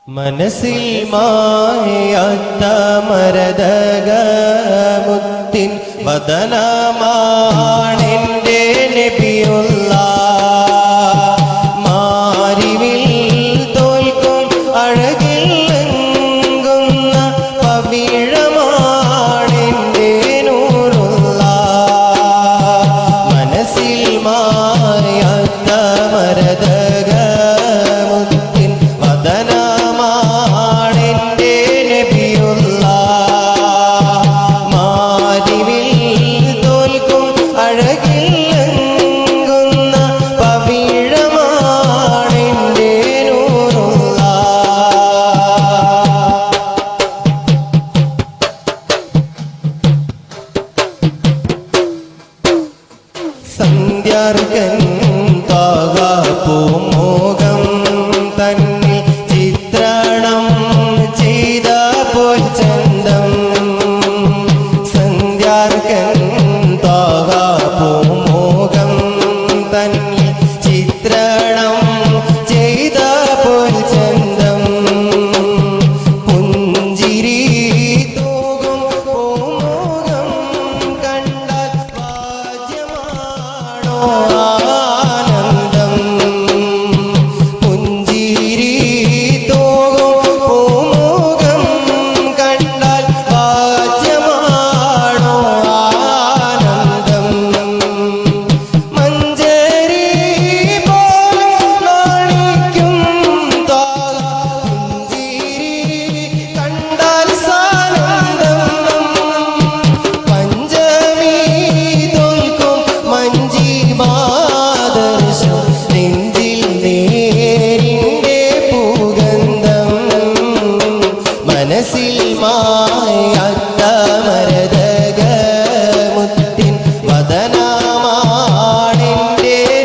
മനസ്സിൽ മായാത്ത മരതകമുത്തിൻ വദനമാണെന്റെ നബിയുള്ള മാരിവിൽ തോൽക്കും അഴകിൽ ലംഘുന്ന പവിഴമാണെന്റെ നൂറുള്ള മനസ്സിൽ മായാത്ത മരതകമുത്തിൻ വദന സന്ധ്യാർക്കൻ താകാപ്പൂമോകം തന്നിൽ ചിത്രണം ചെയ്ത പോൽ ചന്തം സന്ധ്യാർക്കൻ താകാപ്പൂമോകം തന്നിൽ ചിത്രണം ചെയ്ത പോൽ ചന്തം പുഞ്ചിരി തൂകും പൂമോകം കണ്ടാൽ ആനന്ദം പുഞ്ചിരി തോകും പൂമുഖം കണ്ടാൽ വാച്യമാണോ ആനന്ദം മഞ്ചേരി പോലെ നാണിക്കും പുഞ്ചിരി കണ്ടാൽ സാനന്ദം പഞ്ചമി തോൽക്കും മഞ്ചി മാദർശം നെഞ്ചിൽ നേരിന്റെ പൂഗന്ധം മനസ്സിൽ മായാത്ത മരതകമുത്തിൻ വദനമാണെന്റെ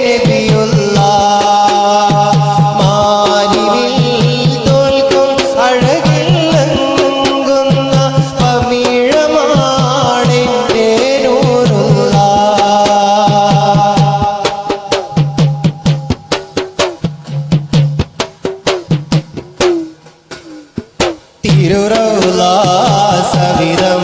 നബിയുള്ള മാരിവിൽ തോൽക്കും അഴകിൽ ലംഘുന്ന പവിഴമാണെന്റെ നൂറുള്ള തിരുറൗള സവിധം